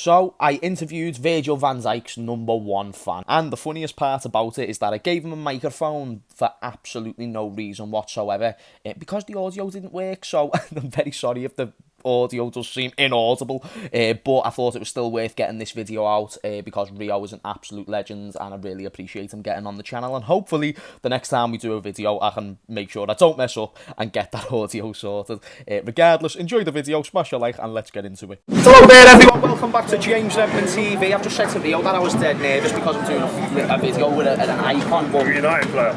So I interviewed Virgil Van Dijks' #1 fan, and the funniest part about it is that I gave him a microphone for absolutely no reason whatsoever, because the audio didn't work. So I'm very sorry if the audio does seem inaudible, but I thought it was still worth getting this video out because Rio is an absolute legend and I really appreciate him getting on the channel, and hopefully the next time we do a video I can make sure I don't mess up and get that audio sorted. Regardless, enjoy the video, smash a like and let's get into it. Hello there everyone, welcome back to James Redmond TV. I've just said to Rio that I was dead nervous because I'm doing a video with an icon, but... You're a United player?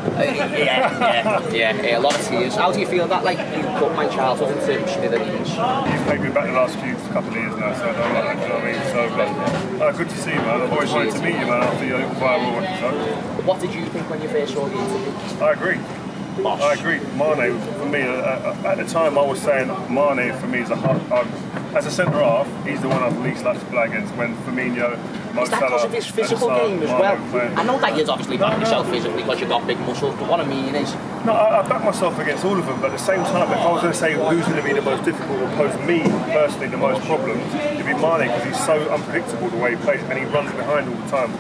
Yeah, a lot of tears. How do you feel that, like, you put my childhood into smithereens? You've played me back the last couple of years now, so I don't like that, do you know what I mean? So, good to see you, man. I've always wanted to meet you, man, after your viral episode. What did you think when you first saw the interview? I agree. Bosh. I agree. Mane, for me, at the time I was saying Mane for me is as a centre half, he's the one I'd least like to play against. When Firmino, Mo Salah, is that because of his physical game as well? I know that you'd obviously back yourself physically because you've got big muscles, but what I mean is... No, I back myself against all of them, but at the same time, if I was going to say who's going to be the most difficult or pose me personally the most problems, it'd be Mane, because he's so unpredictable the way he plays and he runs behind all the time.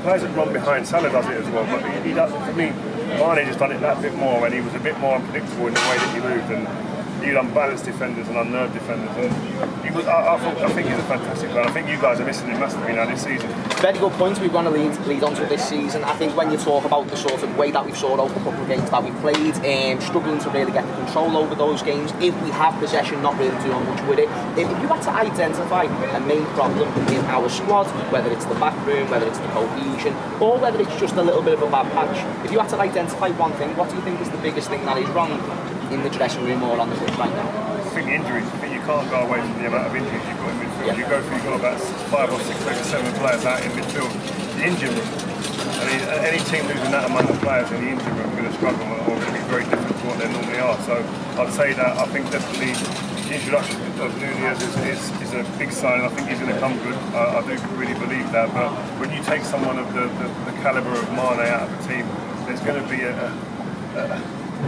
Players that run behind, Salah does it as well, but he does, for me, Mane just done it that bit more, and he was a bit more unpredictable in the way that he moved, and he'd unbalanced defenders and unnerved defenders, and I think he's a fantastic player. I think you guys are missing him massively now this season. Very good point. We're going to lead on to this season. I think when you talk about the sort of way that we've saw over a couple of games that we've played, struggling to really get the control over those games, if we have possession, not really doing much with it. If you had to identify a main problem in our squad, whether it's the back room, whether it's the cohesion, or whether it's just a little bit of a bad patch, if you had to identify one thing, what do you think is the biggest thing that is wrong in the dressing room or on the pitch right now? I think injuries. I think you can't go away from the amount of injuries you've got in midfield. Yeah. You've got about 5 or 6, maybe 7 players out in midfield. The injury room. I mean, any team losing that amount of players in the injury room are going to struggle or going to be very different to what they normally are. So I'd say that I think definitely the introduction of Nunez is a big sign. I think he's going to come good. I do really believe that. But when you take someone of the calibre of Mane out of the team, there's going to be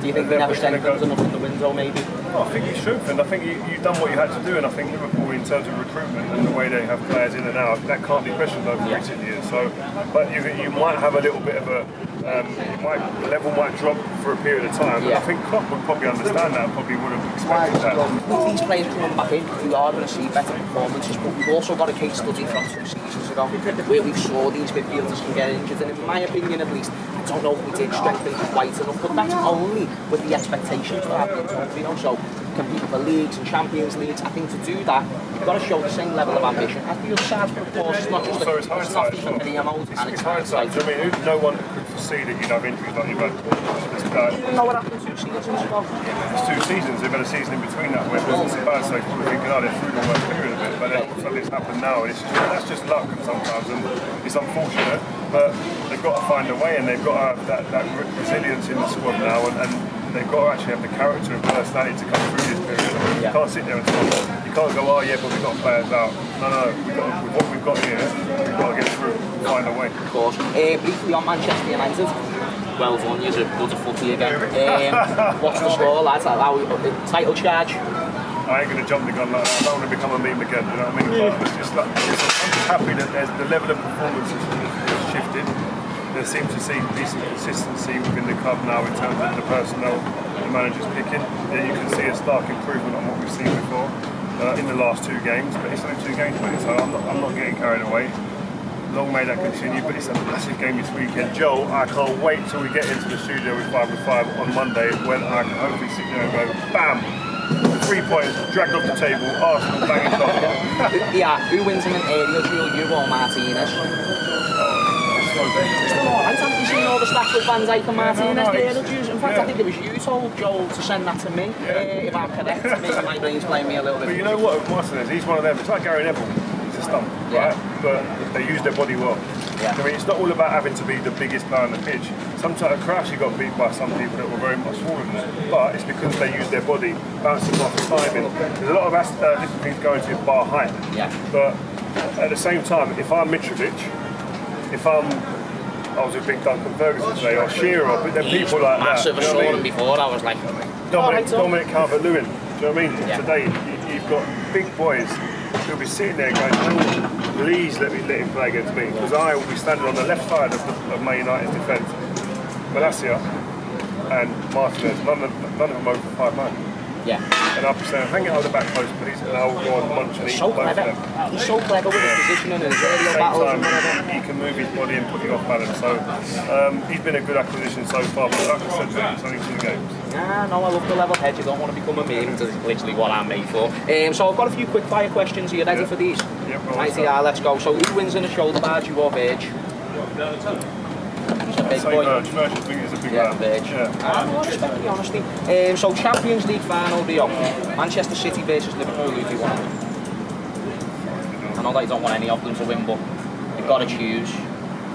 do you think we never strengthened enough in the window, maybe? No, I think you strengthened. I think you've done what you had to do, and I think Liverpool, in terms of recruitment and the way they have players in and out, that can't be questioned over recent years. So, but you might have a little bit of a the level might drop for a period of time. And I think Klopp would probably understand that and probably would have expected that. With these players coming back in, we are going to see better performances, but we've also got a case study from 2 seasons ago where we saw these midfielders can get injured, and in my opinion at least, I don't know if we did strengthen quite enough, but that's only with the expectations that have been told, you know, so compete for leagues and Champions Leagues. I think to do that, you've got to show the same level of ambition as the other sides, but of course it's not just it's hindsight. It's hindsight. I mean, no one could foresee that you'd have injuries like you've had. You know what happened 2 seasons ago? It's 2 seasons. They've had a season in between that where it wasn't so bad, so we're thinking, oh, they're through the worst period of it, but then all of a sudden it's happened now, and that's just luck sometimes, and it's unfortunate, but they've got to find a way, and they've got to have that resilience in the squad now, and they've got to actually have the character and personality to come through this period. You can't sit there and talk. You can't go, oh yeah, but we've got players out. No, with what we've got here, we've got to get through, find a way. Of course. Briefly on Manchester United. Well done, you're good at footy again. What's the score, lads? Title charge? I ain't going to jump the gun like that. I don't want to become a meme again, you know what I mean? But it's just I'm just happy that the level of performance has shifted. There seems to see decent consistency within the club now in terms of the personnel the manager's picking. Yeah, you can see a stark improvement on what we've seen before in the last 2 games, but it's only 2 games, mate, so I'm not getting carried away. Long may that continue, but it's a massive game this weekend. Joel, I can't wait till we get into the studio with 5 with 5 on Monday, when I can hopefully sit there and go, bam! 3 points, dragged off the table, Arsenal banging top. Yeah, who wins in an aerial duel, you or Martinez? It's still alright, haven't you seen all the stats with Van Dijk and Martinez aerial duels? In fact, I think it was you told Joel to send that to me, if I'm correct. Maybe my brain's playing me a little bit. But you know what, Martinez, he's one of them, it's like Gary Neville. Stump, right? But they use their body well. I mean, it's not all about having to be the biggest player on the pitch. Sometimes Crouchy got beat by some people that were very much smaller than them, but it's because they use their body, bouncing off timing. There's a lot of different things going to bar height. But at the same time, if I'm Mitrovic, I was a big Duncan Ferguson today, or Shearer, but then people like massive that. Massive. I him before, I was like... Dominic Calvert-Lewin, do you know what I mean? Today, you've got big boys he'll be sitting there going, oh, please let him play against me, because I will be standing on the left side of Man United's defence. Malacia and Martinez, none of them over 5 man. Yeah. And I'll be saying, hang it on the back post, please, and I'll go on munch and eat both of them. He's so clever with his positioning and his aerial battles and whatever. He can move his body and put you off balance. So he's been a good acquisition so far. But like I said, it's only 2 games. Yeah, no, I love the level head. You don't want to become a meme. That's literally what I'm made for. So I've got a few quick fire questions. Are you ready for these? Yep. Right, yeah, let's go. So who wins in a shoulder barge, you or Virg? He's a big boy. Virgil is a big man. Virg. Yeah. Honestly. So Champions League final, Rio. Manchester City versus Liverpool, who do you want? I know that you don't want any of them to win, but you've got to choose.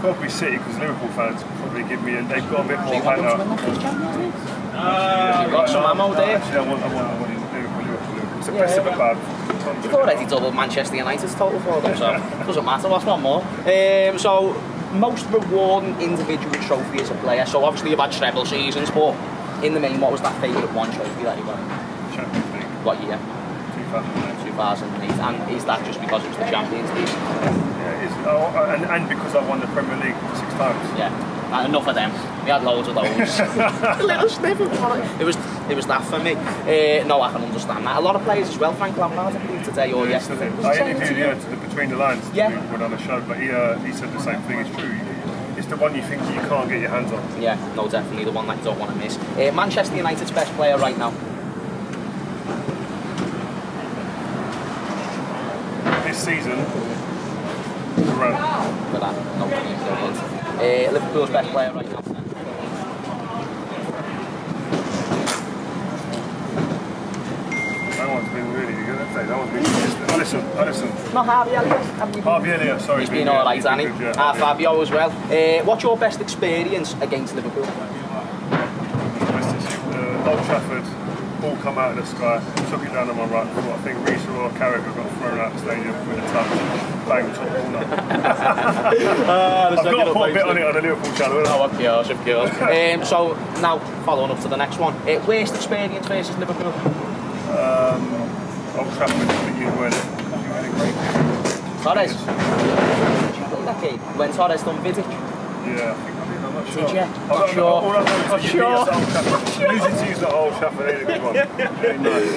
Probably City, because Liverpool fans probably give me, they've got a bit more So you want them to win the first Champions League? You've got some ammo there. Actually, I want Liverpool. It's impressive at bad. You've already doubled Manchester United's total for them, so it doesn't matter, what's one more. So, most rewarding individual trophy as a player. So obviously you've had treble seasons, but in the main, what was that favourite one trophy that you got? Champions League. What year? 2008. 2008. And is that just because it was the Champions League? Yeah, it is. And because I won the Premier League 6 times. Yeah. Enough of them. We had loads of those. A little sniff of it was that for me. No, I can understand that. A lot of players as well. Frank Lampard, I believe, today or yesterday. I interviewed between the lines. Yeah. We went on a show, but he said the same thing. It's true. It's the one you think you can't get your hands on. Yeah, no, definitely the one that you don't want to miss. Manchester United's best player right now. This season, Ferdinand. Ferdinand, no, brilliant. Liverpool's best player right now. That one's been really good, I'd say. That one's been Alisson. Not Harvey Elliott. Harvey Elliott, sorry. He's been alright, hasn't he? Yeah. Fabio as well. What's your best experience against Liverpool? Old Trafford, ball come out of the sky, took it down on my right foot. I think Reece or Carragher got thrown out of the stadium with a touch. Bang, top corner. I've got to put a bit on it on the Liverpool channel. Oh, of course. So, now, following up to the next one. Worst experience versus Liverpool? Old Trafford, I think you win it. You had a great game. Torres. Did you play that game? When Torres done Vidic? Yeah, I think I did. I'm not sure. Did you? I'm sure. All I know is you beat us at Old Trafford. Losing to you at Old Trafford ain't a good one. Very nice.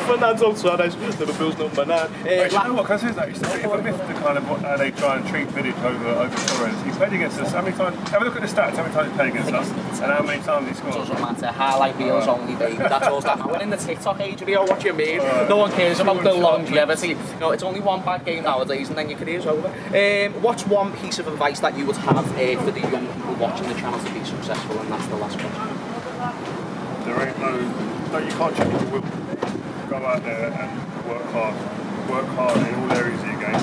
Fernando Torres, Liverpool's number 9. Hey, you know what? Can I say that? It's a myth to kind of how they try and treat Vidic over Torres. He played against us. How many times? Have a look at the stats. How many times he played against us, and how many times he scored. Doesn't matter. Highlight reels only, baby. That's all that matters. We're in the TikTok age, Rio. What do you mean? No one cares about the longevity. You know, it's only one bad game nowadays, and then your career's over. What's one piece of advice that you would have for the young people watching the channel to be successful? And that's the last question. There ain't no, you can't change your will. Go out there and work hard in all areas of your game,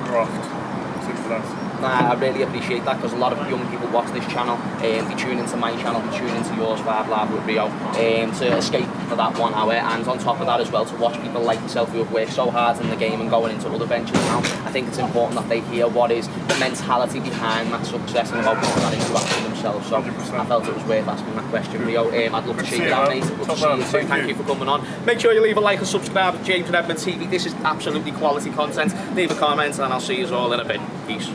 graft, simple as. Nah, I really appreciate that, because a lot of young people watch this channel, they tune into my channel, they tune into yours, Vibe Live with Rio, to escape for that 1 hour, and on top of that as well, to watch people like yourself who have worked so hard in the game and going into other ventures now. I think it's important that they hear what is the mentality behind that success and about putting that into action themselves. So 100%. I felt it was worth asking that question, Rio. I'd love to shake it out, mate. Love to see you too. Thank you for coming on. Make sure you leave a like and subscribe to James Redmond TV. This is absolutely quality content. Leave a comment, and I'll see you all in a bit. Peace.